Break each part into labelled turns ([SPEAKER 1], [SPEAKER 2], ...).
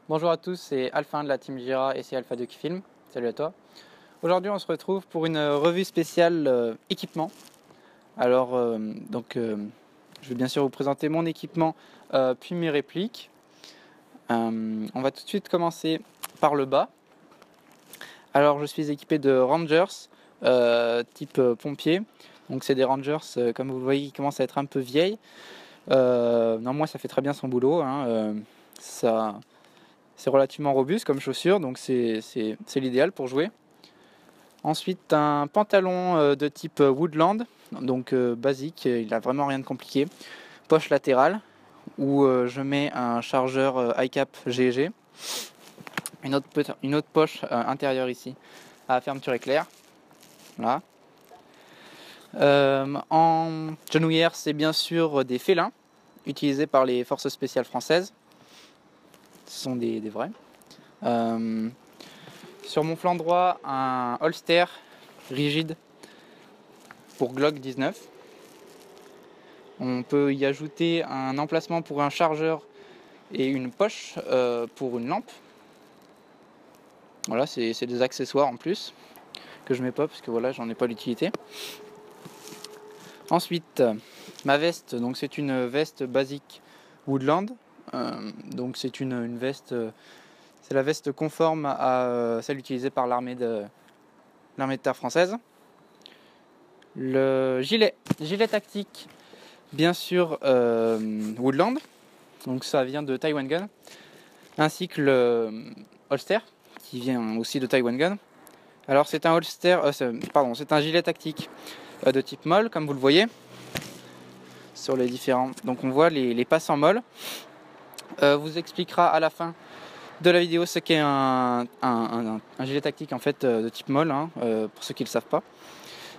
[SPEAKER 1] Bonjour à tous, c'est Alpha de la Team Jira et c'est Alpha de qui filme. Salut à toi. Aujourd'hui, on se retrouve pour une revue spéciale équipement. Alors, je vais bien sûr vous présenter mon équipement puis mes répliques. On va tout de suite commencer par le bas. Alors, je suis équipé de Rangers type pompier. Donc, c'est des Rangers, comme vous le voyez, qui commencent à être un peu vieilles. Non, moi, ça fait très bien son boulot. C'est relativement robuste comme chaussure, donc c'est l'idéal pour jouer. Ensuite, un pantalon de type Woodland, donc basique, il n'a vraiment rien de compliqué. Poche latérale, où je mets un chargeur iCap GG. Une autre poche intérieure ici, à fermeture éclair. Voilà. En genouillère, c'est bien sûr des félins, utilisés par les forces spéciales françaises. Ce sont des vrais. Sur mon flanc droit, un holster rigide pour Glock 19. On peut y ajouter un emplacement pour un chargeur et une poche pour une lampe. Voilà, c'est des accessoires en plus que je mets pas parce que voilà, j'en ai pas l'utilité. Ensuite, ma veste, donc c'est une veste basique Woodland. Donc c'est une veste, c'est la veste conforme à celle utilisée par l'armée de terre française. Le gilet tactique, bien sûr Woodland, donc ça vient de Taiwan Gun, ainsi que le holster qui vient aussi de Taiwan Gun. Alors c'est un holster, c'est un gilet tactique de type molle, comme vous le voyez sur les différents. Donc on voit les passants molles. Vous expliquera à la fin de la vidéo ce qu'est un gilet tactique en fait de type molle, pour ceux qui ne le savent pas.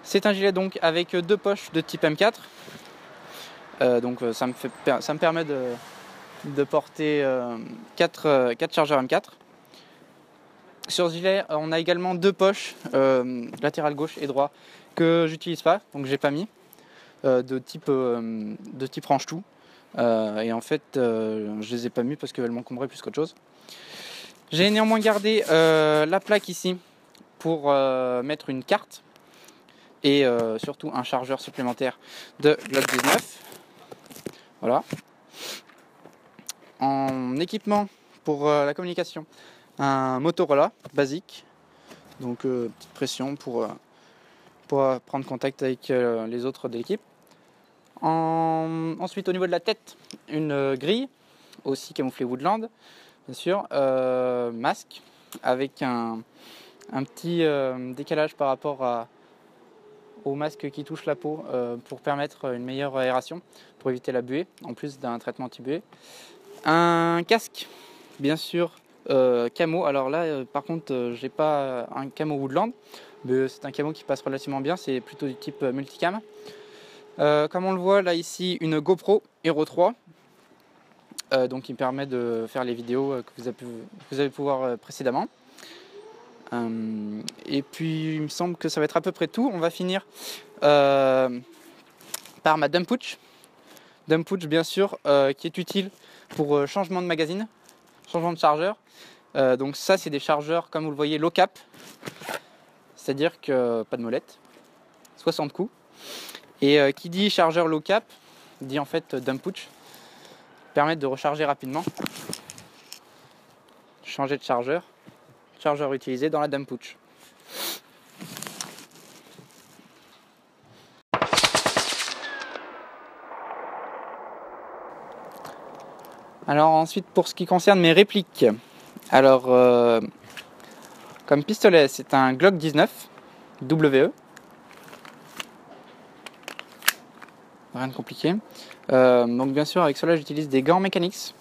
[SPEAKER 1] C'est un gilet donc avec deux poches de type M4. Ça me permet de porter 4 chargeurs M4. Sur ce gilet, on a également deux poches latérales gauche et droite que j'utilise pas, donc j'ai pas mis de type range-tout. Et en fait, je les ai pas mis parce qu'elles m'encombraient plus qu'autre chose. J'ai néanmoins gardé la plaque ici pour mettre une carte et surtout un chargeur supplémentaire de Glock 19. Voilà. En équipement pour la communication, un Motorola basique, donc petite pression pour prendre contact avec les autres de l'équipe. Ensuite, au niveau de la tête, une grille, aussi camouflée Woodland, bien sûr, masque, avec un petit décalage par rapport au masque qui touche la peau pour permettre une meilleure aération, pour éviter la buée, en plus d'un traitement anti-buée. Un casque, bien sûr, camo. Alors là, par contre, j'ai pas un camo Woodland, mais c'est un camo qui passe relativement bien, c'est plutôt du type multicam. Comme on le voit là ici, une GoPro Hero 3, donc qui me permet de faire les vidéos que vous avez pu voir précédemment. Et puis il me semble que ça va être à peu près tout. On va finir par ma dump pouch. Dump pouch bien sûr, qui est utile pour changement de magazine, changement de chargeur. Donc ça c'est des chargeurs comme vous le voyez low cap, c'est-à-dire que pas de molette, 60 coups. Et qui dit chargeur low cap dit en fait dump pouch, permettre de recharger rapidement, changer de chargeur utilisé dans la dump pouch. Alors ensuite pour ce qui concerne mes répliques, alors comme pistolet c'est un Glock 19 WE, rien de compliqué. Donc bien sûr avec cela j'utilise des gants Mechanics,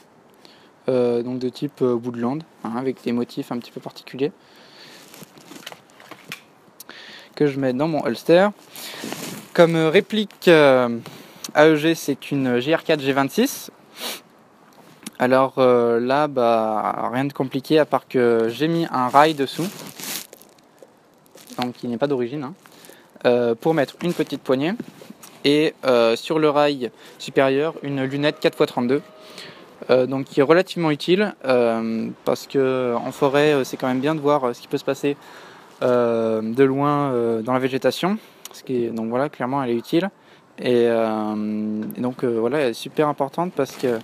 [SPEAKER 1] donc de type Woodland, avec des motifs un petit peu particuliers que je mets dans mon holster. Comme réplique AEG c'est une GR4 G26. Alors là rien de compliqué à part que j'ai mis un rail dessous, donc qui n'est pas d'origine, pour mettre une petite poignée. Et sur le rail supérieur, une lunette 4x32 donc qui est relativement utile parce que en forêt c'est quand même bien de voir ce qui peut se passer de loin dans la végétation, donc voilà, clairement elle est utile et donc voilà, elle est super importante parce que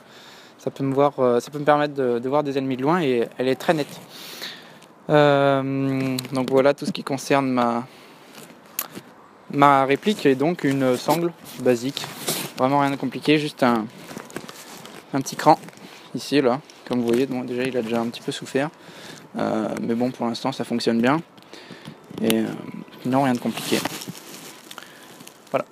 [SPEAKER 1] ça peut me permettre de voir des ennemis de loin et elle est très nette. Donc voilà tout ce qui concerne ma réplique est donc une sangle basique, vraiment rien de compliqué, juste un petit cran ici là, comme vous voyez. Bon, déjà il a déjà un petit peu souffert, mais bon pour l'instant ça fonctionne bien et non, rien de compliqué. Voilà.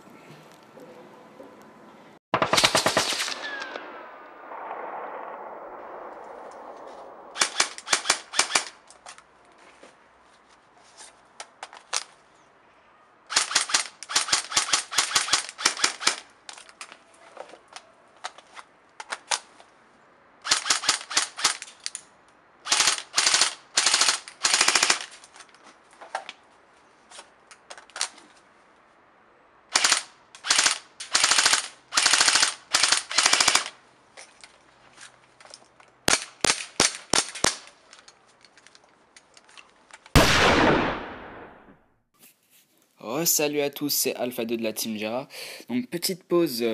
[SPEAKER 2] Salut à tous, c'est Alpha 2 de la Team Jera. Donc petite pause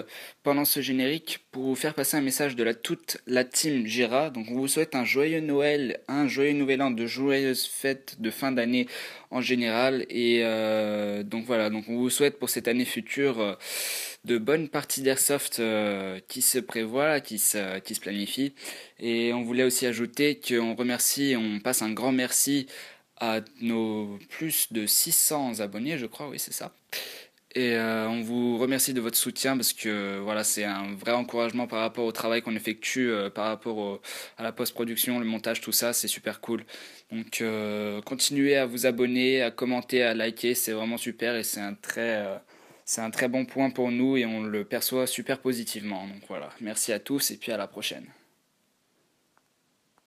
[SPEAKER 2] pendant ce générique pour vous faire passer un message de toute la Team Jera. Donc on vous souhaite un joyeux Noël, un joyeux Nouvel An, de joyeuses fêtes de fin d'année en général. Et donc voilà, donc on vous souhaite pour cette année future de bonnes parties d'airsoft qui se prévoient, qui se planifient. Et on voulait aussi ajouter qu'on remercie, on passe un grand merci à nos plus de 600 abonnés, je crois, oui, c'est ça. Et on vous remercie de votre soutien parce que voilà, c'est un vrai encouragement par rapport au travail qu'on effectue, par rapport à la post-production, le montage, tout ça, c'est super cool. Donc continuez à vous abonner, à commenter, à liker, c'est vraiment super et c'est un très bon point pour nous et on le perçoit super positivement. Donc voilà, merci à tous et puis à la prochaine.